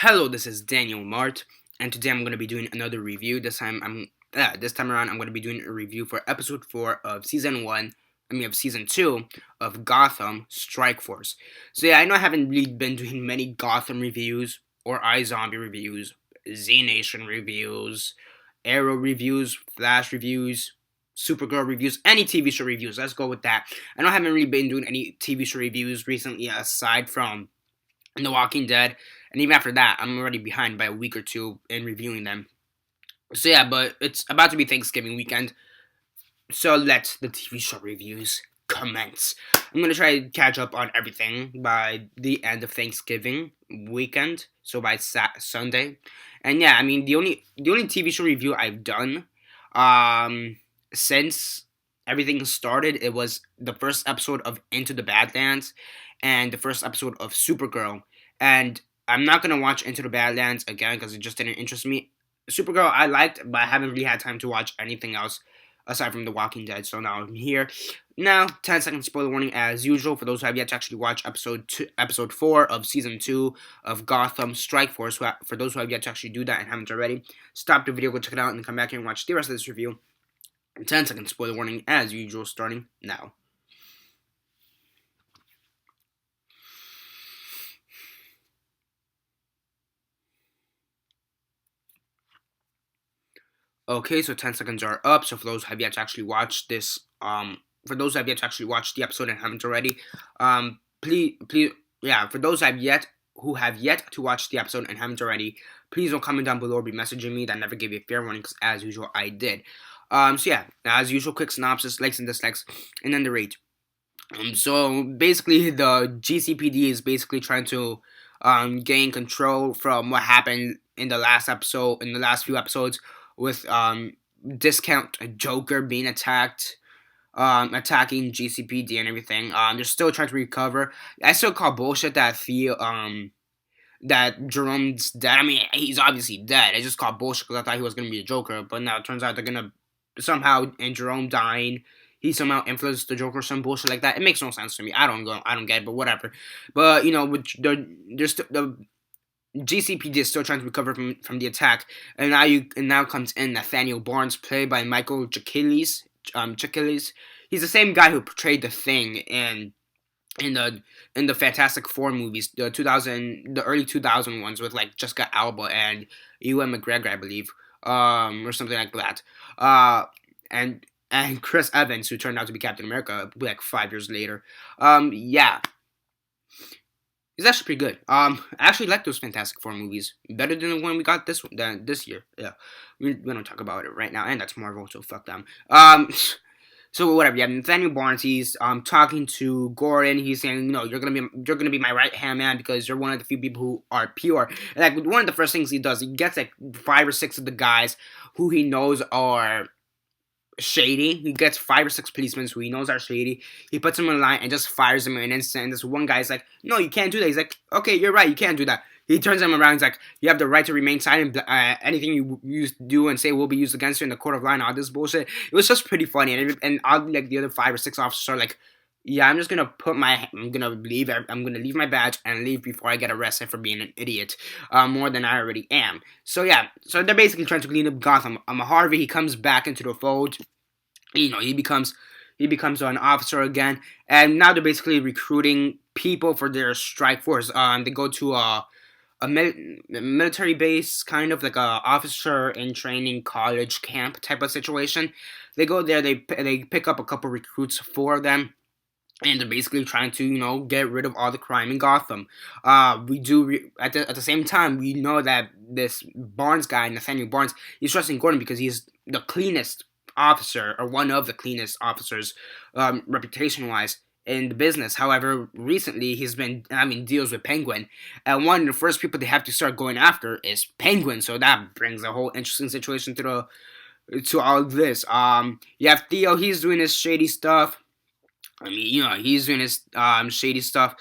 Hello, this is Daniel Mart, and today I'm going to be doing another review. This time around, I'm going to be doing a review for episode 4 of season 2 of Gotham Strike Force. So yeah, I know I haven't really been doing many Gotham reviews or iZombie reviews, Z Nation reviews, Arrow reviews, Flash reviews, Supergirl reviews, any TV show reviews. Let's go with that. I know I haven't really been doing any TV show reviews recently aside from The Walking Dead, and even after that, I'm already behind by a week or two in reviewing them. So yeah, but it's about to be Thanksgiving weekend, so let the TV show reviews commence. I'm gonna try to catch up on everything by the end of Thanksgiving weekend, so by Sunday. And yeah, I mean the only TV show review I've done, since everything started, it was the first episode of Into the Badlands, and the first episode of Supergirl. And I'm not gonna watch Into the Badlands again because it just didn't interest me. Supergirl I liked, but I haven't really had time to watch anything else aside from The Walking Dead. So now I'm here. Now, 10-second spoiler warning as usual for those who have yet to actually watch episode 4 of season 2 of Gotham Strike Force. For those who have yet to actually do that and haven't already, stop the video, go check it out, and come back here and watch the rest of this review. 10-second spoiler warning as usual, starting now. Okay, so 10 seconds are up. So for those who have yet to actually watch this, for those who have yet to actually watch the episode and haven't already, please, yeah, for those who have yet to watch the episode and haven't already, please don't comment down below or be messaging me. That never gave you a fair warning because as usual I did. So yeah, as usual, quick synopsis, likes and dislikes, and then the rate. So basically, the GCPD is basically trying to gain control from what happened in the last few episodes, with Discount Joker being attacking GCPD and everything. They're still trying to recover. I still call bullshit that Jerome's dead. I mean, he's obviously dead. I just call bullshit because I thought he was gonna be the Joker, but now it turns out they're gonna somehow, in Jerome dying, he somehow influenced the Joker or some bullshit like that. It makes no sense to me. I don't get it, but whatever. But with the GCPD is still trying to recover from the attack, and now comes in Nathaniel Barnes, played by Michael Chiklis. He's the same guy who portrayed the Thing in the Fantastic Four movies, the early 2000 ones with like Jessica Alba and Ewan McGregor, I believe, or something like that. And Chris Evans, who turned out to be Captain America like 5 years later. Yeah. It's actually pretty good. I actually like those Fantastic Four movies better than the one we got this year. Yeah, we don't talk about it right now, and that's Marvel, so fuck them. So whatever. Yeah, Nathaniel Barnes. He's talking to Gordon. He's saying, you're gonna be my right hand man because you're one of the few people who are pure. And like one of the first things he does, he gets like 5 or 6 of the guys who he knows are shady. He gets 5 or 6 policemen who he knows are shady. He puts them in line and just fires them in an instant. And this one guy's like, no, you can't do that. He's like, okay, you're right, you can't do that. He turns him around. He's like, you have the right to remain silent. Anything you do and say will be used against you in the court of law and all this bullshit. It was just pretty funny. And oddly, like the other 5 or 6 officers are like, yeah, I'm gonna leave my badge and leave before I get arrested for being an idiot, more than I already am. So yeah, so they're basically trying to clean up Gotham. Harvey, he comes back into the fold. He becomes an officer again, and now they're basically recruiting people for their strike force. They go to a military base, kind of like a officer in training college camp type of situation. They go there, they pick up a couple recruits for them. And they're basically trying to, get rid of all the crime in Gotham. At the same time, we know that this Barnes guy, Nathaniel Barnes, he's trusting Gordon because he's the cleanest officer, or one of the cleanest officers, reputation-wise, in the business. However, recently he's been having deals with Penguin, and one of the first people they have to start going after is Penguin. So that brings a whole interesting situation to all of this. You have Theo. He's doing his shady stuff. I mean, he's doing his shady stuff.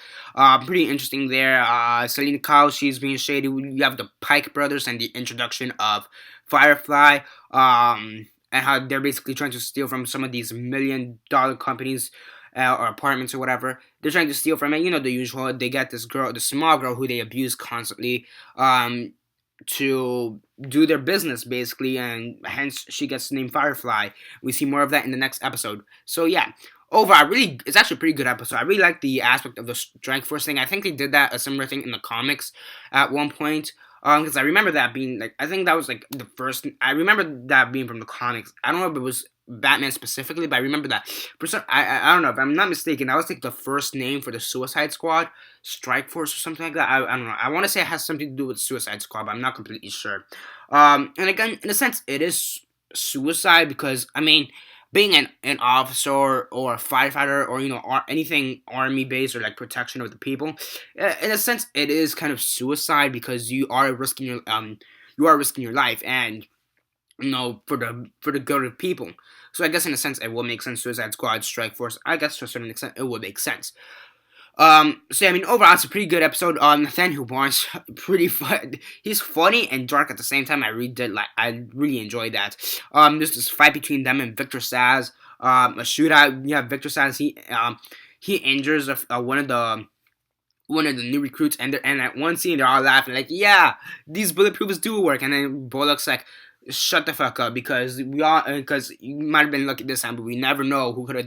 Pretty interesting there. Selena Kyle, she's being shady. You have the Pike brothers and the introduction of Firefly. And how they're basically trying to steal from some of these $1 million companies. or apartments or whatever. They're trying to steal from it. You know, the usual. They get this girl, the small girl who they abuse constantly, to do their business basically, and hence she gets the name Firefly. We see more of that in the next episode. So yeah, overall, really, it's actually a pretty good episode. I really like the aspect of the strike force thing. I think they did that a similar thing in the comics at one point. Because I remember that being like, I think that was like the first. I remember that being from the comics. I don't know if it was Batman specifically, but I remember that. For some, I don't know if I'm not mistaken. That was like the first name for the Suicide Squad, Strike Force or something like that. I don't know. I want to say it has something to do with Suicide Squad, but I'm not completely sure. And again, in a sense, it is suicide because I mean, being an officer or a firefighter or anything army based or like protection of the people, in a sense, it is kind of suicide because you are risking your life and for the good of people. So I guess in a sense it will make sense. Suicide Squad, Strike Force. I guess to a certain extent it would make sense. So yeah, I mean, overall, it's a pretty good episode. Nathaniel Barnes, pretty fun. He's funny and dark at the same time. I really enjoyed that. There's this fight between them and Victor Saz. A shootout. You have Victor Saz. He injures one of the new recruits, and at one scene they're all laughing like, "Yeah, these bulletproofs do work." And then Bullock's like, "Shut the fuck up," because you might have been lucky this time, but we never know what could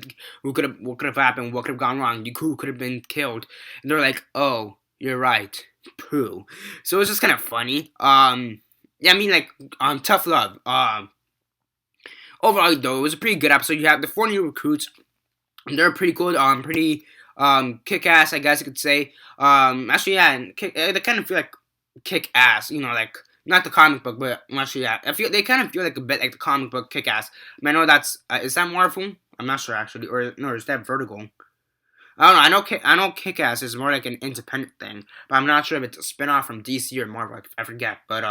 have happened, what could have gone wrong, who could have been killed. And they're like, "Oh, you're right, poo." So it's just kind of funny. Yeah, I mean, like, tough love. Overall though, it was a pretty good episode. You have the 4 new recruits. They're pretty cool. Pretty kick ass, I guess you could say. Actually, yeah, and they kind of feel like kick ass. Like not the comic book, but actually, yeah, they kind of feel like a bit like the comic book kick ass. I know that's is that Marvel? I'm not sure actually, or no, is that Vertigo? I don't know. I know Kick Ass is more like an independent thing, but I'm not sure if it's a spinoff from DC or Marvel. I forget. But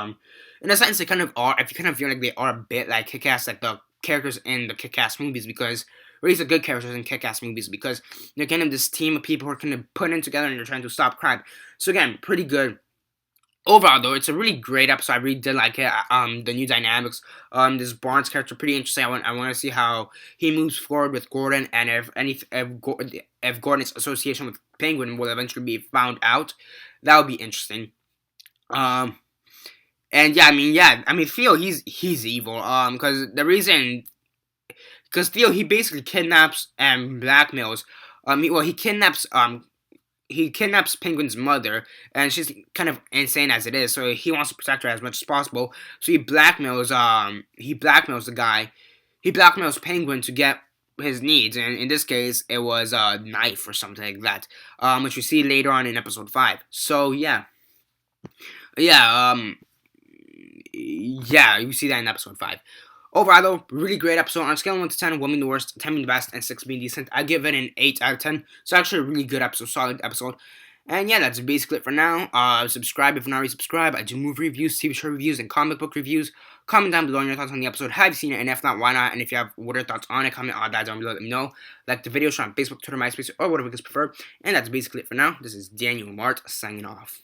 in a sense, they kind of are. If you kind of feel like they are a bit like Kick Ass, like the characters in the Kick Ass movies, because or at least the good characters in Kick Ass movies, because they're kind of this team of people who are kind of put in together and they're trying to stop crime. So again, pretty good. Overall, though, it's a really great episode. I really did like it. The new dynamics. This Barnes character pretty interesting. I want to see how he moves forward with Gordon, and if Gordon's association with Penguin will eventually be found out, that would be interesting. And I mean, Theo, he's evil. Because Theo, he basically kidnaps and blackmails. He kidnaps Penguin's mother, and she's kind of insane as it is. So he wants to protect her as much as possible. So he blackmails the guy. He blackmails Penguin to get his needs, and in this case, it was a knife or something like that, which we see later on in episode 5. So yeah, you see that in episode 5. Overall, though, really great episode. On a scale of 1 to 10, 1 being the worst, 10 being the best, and 6 being decent, I give it an 8 out of 10. So actually a really good episode, solid episode. And yeah, that's basically it for now. Subscribe if you're not already subscribed. I do movie reviews, TV show reviews, and comic book reviews. Comment down below on your thoughts on the episode. Have you seen it? And if not, why not? And if you have what are your thoughts on it, comment all that down below. Let me know. Like the video, share on Facebook, Twitter, MySpace, or whatever you guys prefer. And that's basically it for now. This is Daniel Mart signing off.